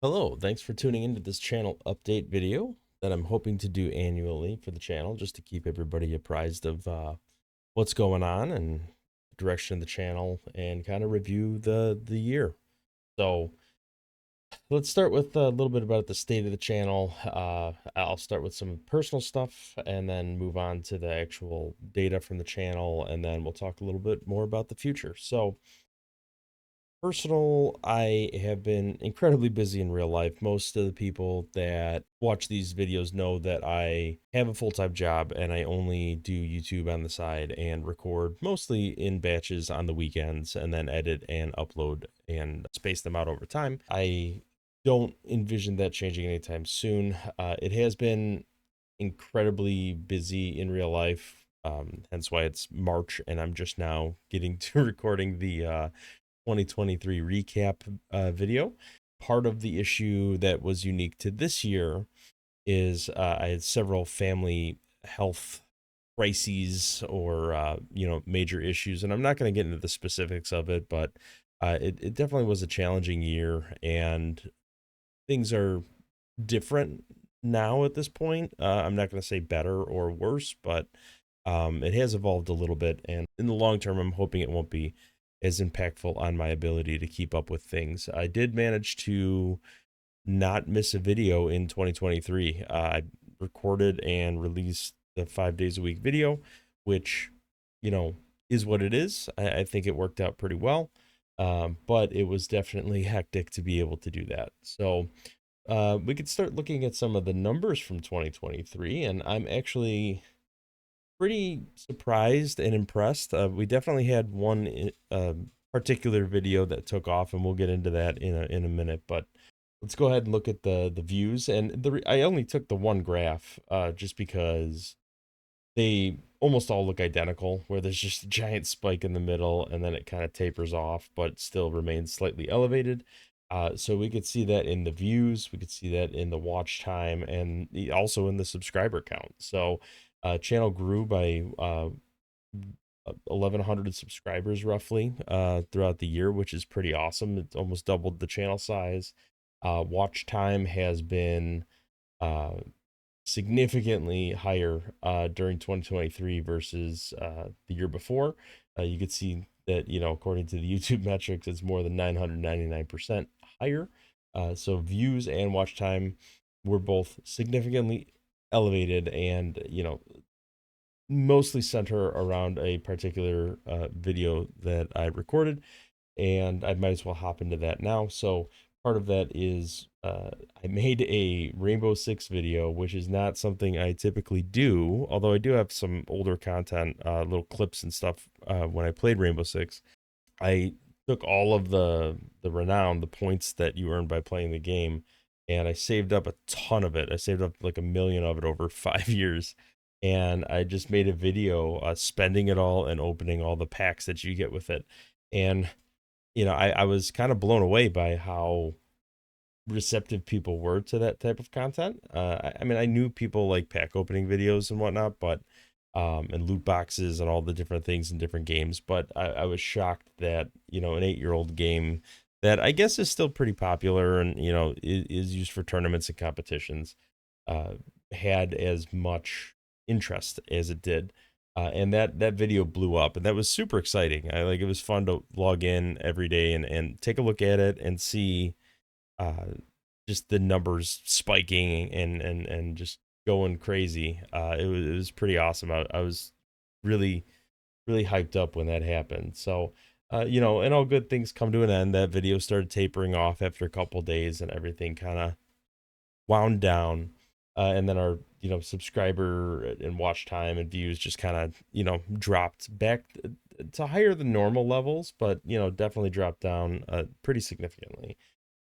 Hello, thanks for tuning into this channel update video that I'm hoping to do annually for the channel just to keep everybody apprised of what's going on and the direction of the channel and kind of review the year. So let's start with a little bit about the state of the channel. I'll start with some personal stuff and then move on to the actual data from the channel, and then we'll talk a little bit more about the future. So personal, I have been incredibly busy in real life. Most of the people that watch these videos know that I have a full-time job and I only do YouTube on the side and record mostly in batches on the weekends and then edit and upload and space them out over time. I don't envision that changing anytime soon. It has been incredibly busy in real life. Hence why it's March and I'm just now getting to recording the 2023 recap video. Part of the issue that was unique to this year is I had several family health crises or major issues, and I'm not going to get into the specifics of it, but it definitely was a challenging year, and things are different now at this point. I'm not going to say better or worse, but it has evolved a little bit, and in the long term, I'm hoping it won't be as impactful on my ability to keep up with things. I did manage to not miss a video in 2023. I recorded and released the 5 days a week video, which, you know, is what it is. I think it worked out pretty well, but it was definitely hectic to be able to do that. So we could start looking at some of the numbers from 2023, and I'm actually pretty surprised and impressed. We definitely had one particular video that took off, and we'll get into that in a minute. But let's go ahead and look at the views. And I only took the one graph just because they almost all look identical, where there's just a giant spike in the middle, and then it kind of tapers off, but still remains slightly elevated. So we could see that in the views, we could see that in the watch time, and also in the subscriber count. So channel grew by 1,100 subscribers roughly throughout the year, which is pretty awesome. It almost doubled the channel size. Watch time has been uh, significantly higher during 2023 versus the year before. You could see that, according to the YouTube metrics, it's more than 999% higher. So views and watch time were both significantly elevated, and mostly center around a particular video that I recorded, and I might as well hop into that now. So part of that is I made a Rainbow Six video, which is not something I typically do, although I do have some older content, little clips and stuff when I played Rainbow Six. I took all of the renown, the points that you earn by playing the game, and I saved up a ton of it. I saved up like 1 million of it over 5 years, and I just made a video spending it all and opening all the packs that you get with it. And I was kind of blown away by how receptive people were to that type of content. I mean, I knew people like pack opening videos and whatnot, but and loot boxes and all the different things in different games. But I was shocked that an 8-year-old game that I guess is still pretty popular and is used for tournaments and competitions uh, had as much interest as it did. And that video blew up, and that was super exciting. It was fun to log in every day and take a look at it and see uh, just the numbers spiking and just going crazy. It was pretty awesome. I was really really hyped up when that happened. So and all good things come to an end. That video started tapering off after a couple days, and everything kind of wound down. And then our subscriber and watch time and views just kind of dropped back to higher than normal levels, but definitely dropped down pretty significantly.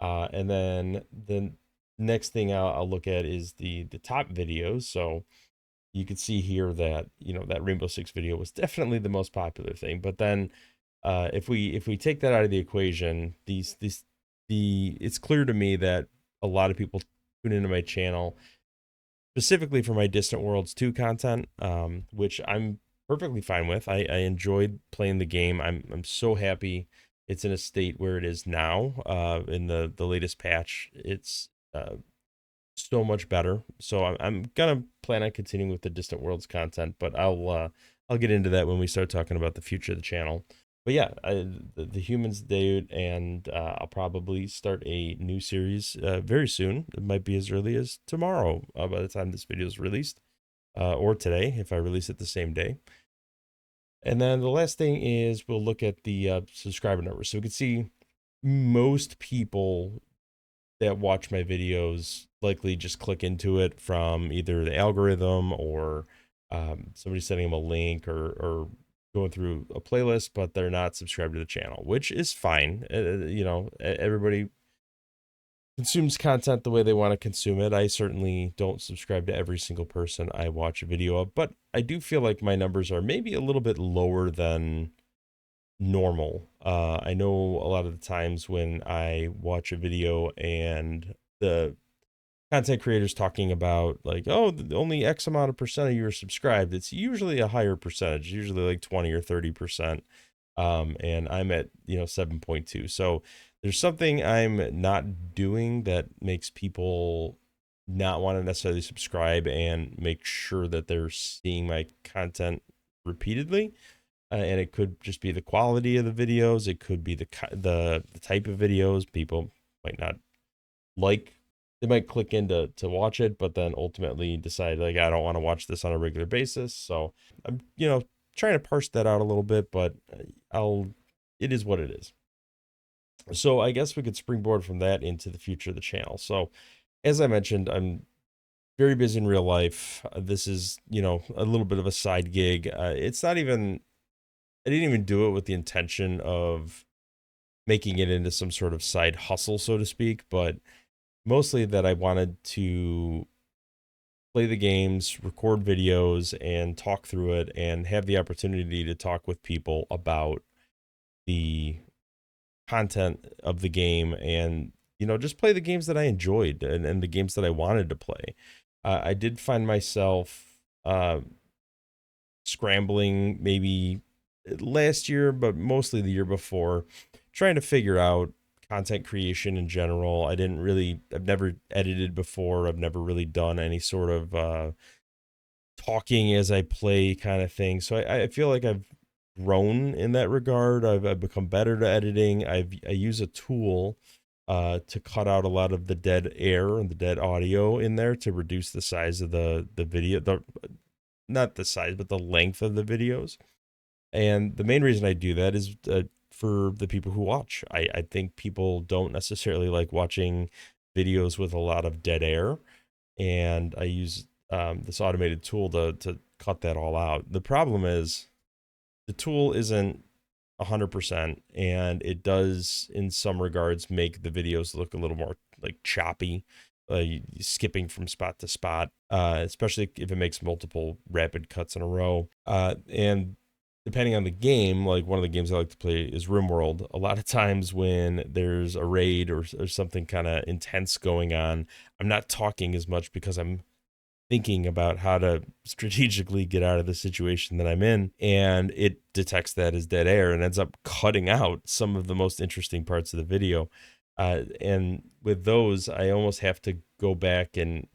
And then the next thing I'll look at is the top videos. So you can see here that that Rainbow Six video was definitely the most popular thing. But then if we take that out of the equation, it's clear to me that a lot of people tune into my channel specifically for my Distant Worlds 2 content, which I'm perfectly fine with. I enjoyed playing the game. I'm so happy it's in a state where it is now. In the latest patch, it's so much better. So I'm gonna plan on continuing with the Distant Worlds content, but I'll get into that when we start talking about the future of the channel. But yeah, the Humans Day, and I'll probably start a new series very soon. It might be as early as tomorrow by the time this video is released, or today if I release it the same day. And then the last thing is we'll look at the subscriber numbers. So we can see most people that watch my videos likely just click into it from either the algorithm or somebody sending them a link, or going through a playlist, but they're not subscribed to the channel, which is fine. Everybody consumes content the way they want to consume it. I certainly don't subscribe to every single person I watch a video of, but I do feel like my numbers are maybe a little bit lower than normal. I know a lot of the times when I watch a video and the content creators talking about like, oh, only X amount of percent of you are subscribed, it's usually a higher percentage, usually like 20 or 30%. And I'm at 7.2. So there's something I'm not doing that makes people not want to necessarily subscribe and make sure that they're seeing my content repeatedly. And it could just be the quality of the videos. It could be the type of videos. People might not like. They might click in to watch it, but then ultimately decide like, I don't want to watch this on a regular basis. So I'm trying to parse that out a little bit, but it is what it is. So I guess we could springboard from that into the future of the channel. So as I mentioned, I'm very busy in real life. This is a little bit of a side gig. It's not even I didn't even do it with the intention of making it into some sort of side hustle, so to speak, but mostly that I wanted to play the games, record videos, and talk through it, and have the opportunity to talk with people about the content of the game, and just play the games that I enjoyed, and the games that I wanted to play. I did find myself scrambling maybe last year, but mostly the year before, trying to figure out content creation in general. I've never edited before. I've never really done any sort of talking as I play kind of thing. So I feel like I've grown in that regard. I've become better at editing. I use a tool to cut out a lot of the dead air and the dead audio in there to reduce the size of the video, not the size, but the length of the videos. And the main reason I do that is for the people who watch. I think people don't necessarily like watching videos with a lot of dead air. And I use this automated tool to cut that all out. The problem is the tool isn't 100%, and it does in some regards make the videos look a little more like choppy, skipping from spot to spot, especially if it makes multiple rapid cuts in a row. And depending on the game, like one of the games I like to play is RimWorld. A lot of times when there's a raid or something kind of intense going on, I'm not talking as much because I'm thinking about how to strategically get out of the situation that I'm in, and it detects that as dead air and ends up cutting out some of the most interesting parts of the video. And with those, I almost have to go back and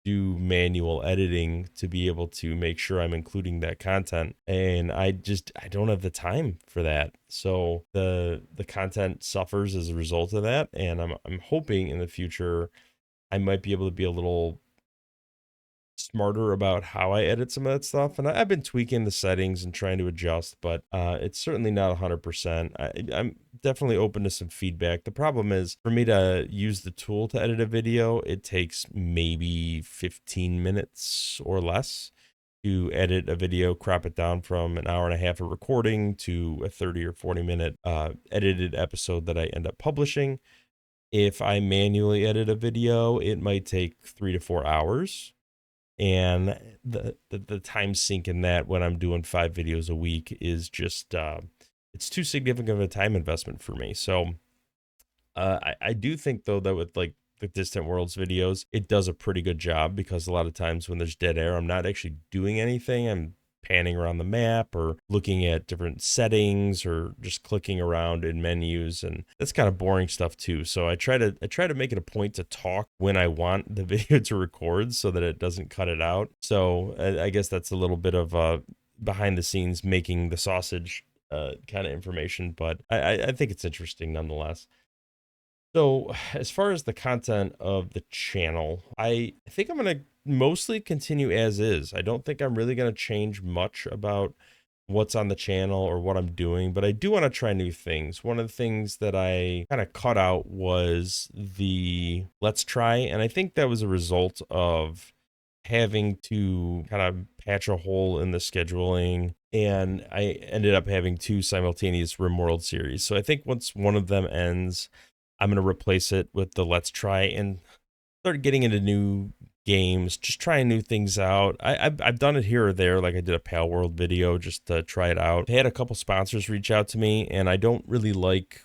do manual editing to be able to make sure I'm including that content, and I don't have the time for that. So the content suffers as a result of that, and I'm hoping in the future I might be able to be a little smarter about how I edit some of that stuff. And I've been tweaking the settings and trying to adjust, but it's certainly not 100%. I'm definitely open to some feedback. The problem is for me to use the tool to edit a video, it takes maybe 15 minutes or less to edit a video, crop it down from an hour and a half of recording to a 30 or 40-minute edited episode that I end up publishing. If I manually edit a video, it might take 3 to 4 hours, and the time sink in that when I'm doing 5 videos a week is just it's too significant of a time investment for me. So I do think though that with like the Distant Worlds videos, it does a pretty good job, because a lot of times when there's dead air, I'm not actually doing anything. I'm panning around the map or looking at different settings or just clicking around in menus, and that's kind of boring stuff too. So I try to make it a point to talk when I want the video to record so that it doesn't cut it out. So I guess that's a little bit of behind the scenes making the sausage kind of information, but I think it's interesting nonetheless. So, as far as the content of the channel, I think I'm going to mostly continue as is. I don't think I'm really going to change much about what's on the channel or what I'm doing, but I do want to try new things. One of the things that I kind of cut out was the let's try, and I think that was a result of having to kind of patch a hole in the scheduling, and I ended up having two simultaneous RimWorld series. So I think once one of them ends, I'm going to replace it with the let's try and start getting into new games, just trying new things out. I've done it here or there, like I did a Pal World video just to try it out. I had a couple sponsors reach out to me, and I don't really like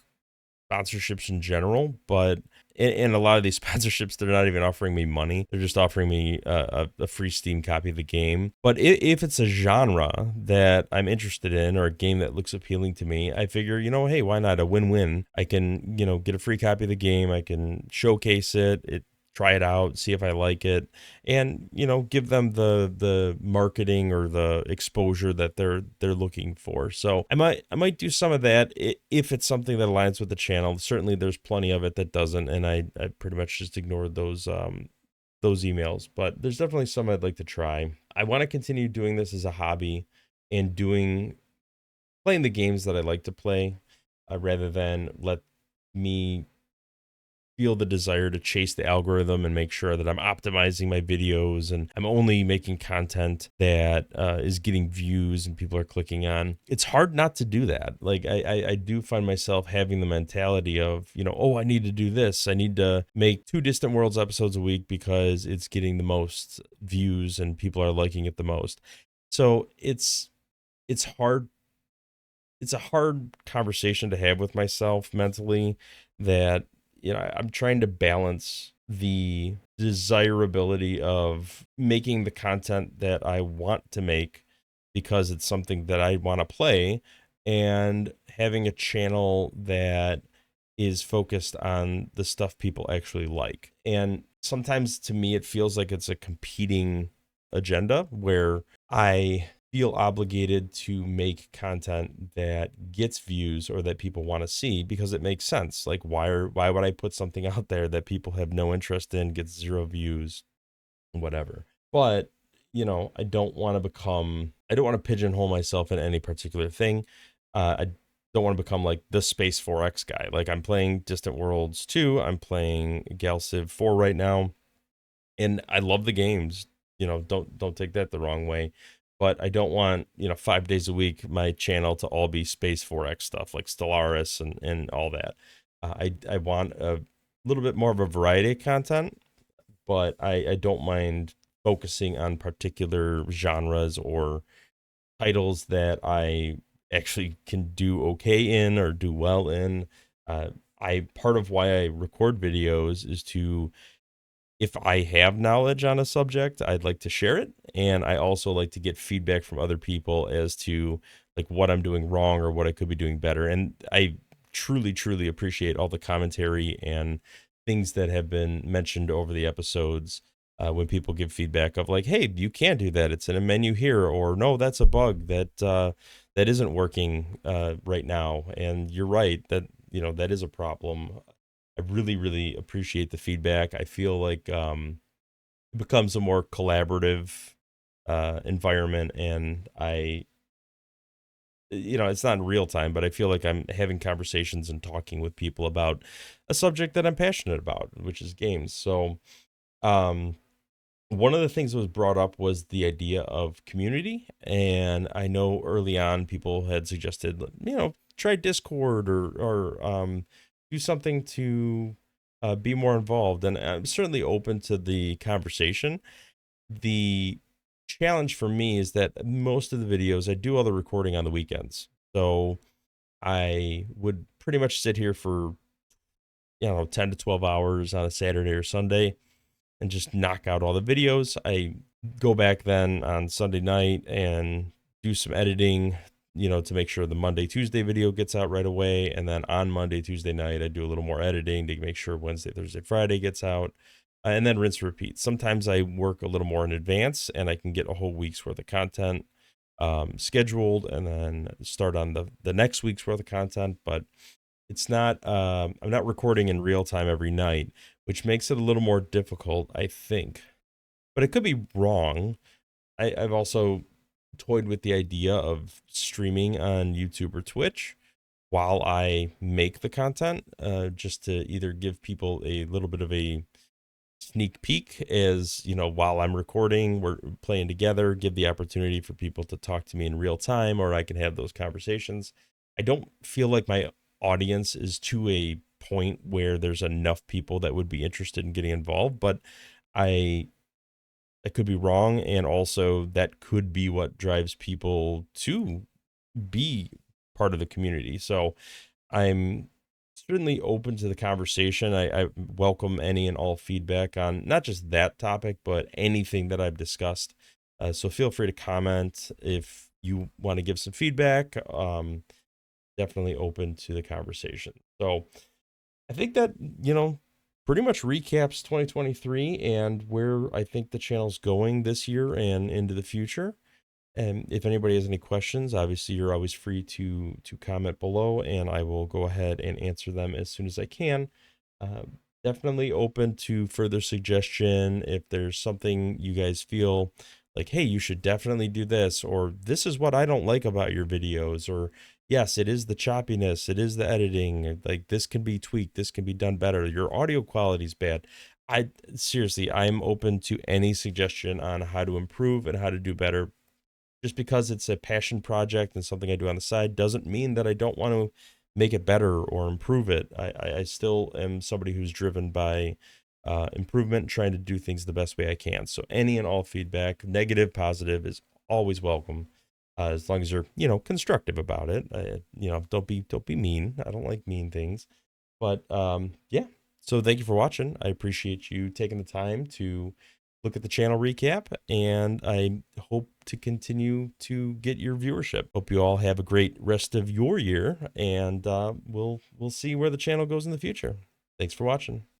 sponsorships in general, but in a lot of these sponsorships, they're not even offering me money. They're just offering me a free Steam copy of the game. But if it's a genre that I'm interested in or a game that looks appealing to me, I figure, hey, why not? A win-win. I can, get a free copy of the game. I can showcase it, try it out, see if I like it, and give them the marketing or the exposure that they're looking for. So I might do some of that if it's something that aligns with the channel. Certainly there's plenty of it that doesn't, and I pretty much just ignored those emails, but there's definitely some I'd like to try. I want to continue doing this as a hobby and playing the games that I like to play, rather than let me feel the desire to chase the algorithm and make sure that I'm optimizing my videos and I'm only making content that is getting views and people are clicking on. It's hard not to do that. Like I do find myself having the mentality of, oh, I need to do this. I need to make 2 Distant Worlds episodes a week because it's getting the most views and people are liking it the most. So it's hard. It's a hard conversation to have with myself mentally, that I'm trying to balance the desirability of making the content that I want to make because it's something that I want to play, and having a channel that is focused on the stuff people actually like. And sometimes to me, it feels like it's a competing agenda where I feel obligated to make content that gets views or that people want to see because it makes sense. Like why would I put something out there that people have no interest in, gets 0 views, whatever. But I don't want to pigeonhole myself in any particular thing. I don't want to become like the Space 4X guy. Like I'm playing Distant Worlds 2, I'm playing Gal Civ 4 right now, and I love the games. Don't take that the wrong way, but I don't want 5 days a week my channel to all be Space 4X stuff like Stellaris and all that. I want a little bit more of a variety of content, but I don't mind focusing on particular genres or titles that I actually can do okay in or do well in. I part of why I record videos is to, if I have knowledge on a subject, I'd like to share it. And I also like to get feedback from other people as to like what I'm doing wrong or what I could be doing better. And I truly, truly appreciate all the commentary and things that have been mentioned over the episodes, when people give feedback of like, hey, you can't do that. It's in a menu here, or no, that's a bug that isn't working right now. And you're right that, that is a problem. I really, really appreciate the feedback. I feel like it becomes a more collaborative environment, and it's not in real time, but I feel like I'm having conversations and talking with people about a subject that I'm passionate about, which is games. So, um, one of the things that was brought up was the idea of community, and I know early on people had suggested, try Discord or do something to be more involved, and I'm certainly open to the conversation. The challenge for me is that most of the videos I do all the recording on the weekends, so I would pretty much sit here for 10 to 12 hours on a Saturday or Sunday and just knock out all the videos. I go back then on Sunday night and do some editing, to make sure the Monday, Tuesday video gets out right away. And then on Monday, Tuesday night, I do a little more editing to make sure Wednesday, Thursday, Friday gets out. And then rinse repeat. Sometimes I work a little more in advance and I can get a whole week's worth of content scheduled and then start on the next week's worth of content. But it's not, I'm not recording in real time every night, which makes it a little more difficult, I think. But it could be wrong. I've also toyed with the idea of streaming on YouTube or Twitch while I make the content, just to either give people a little bit of a sneak peek as, while I'm recording, we're playing together, give the opportunity for people to talk to me in real time, or I can have those conversations. I don't feel like my audience is to a point where there's enough people that would be interested in getting involved, but I could be wrong, and also that could be what drives people to be part of the community. So I'm certainly open to the conversation. I welcome any and all feedback on not just that topic, but anything that I've discussed. So feel free to comment if you want to give some feedback. Definitely open to the conversation. So I think that, pretty much recaps 2023 and where I think the channel's going this year and into the future. And if anybody has any questions, obviously you're always free to comment below, and I will go ahead and answer them as soon as I can. Uh, Definitely open to further suggestion. If there's something you guys feel like, hey, you should definitely do this, or this is what I don't like about your videos, or yes, it is the choppiness, it is the editing, like this can be tweaked, this can be done better, your audio quality is bad. I seriously, I'm open to any suggestion on how to improve and how to do better. Just because it's a passion project and something I do on the side doesn't mean that I don't want to make it better or improve it. I still am somebody who's driven by improvement, trying to do things the best way I can. So any and all feedback, negative, positive, is always welcome, as long as you're constructive about it. Don't be mean. I don't like mean things. But yeah. So thank you for watching. I appreciate you taking the time to look at the channel recap, and I hope to continue to get your viewership. Hope you all have a great rest of your year, and we'll see where the channel goes in the future. Thanks for watching.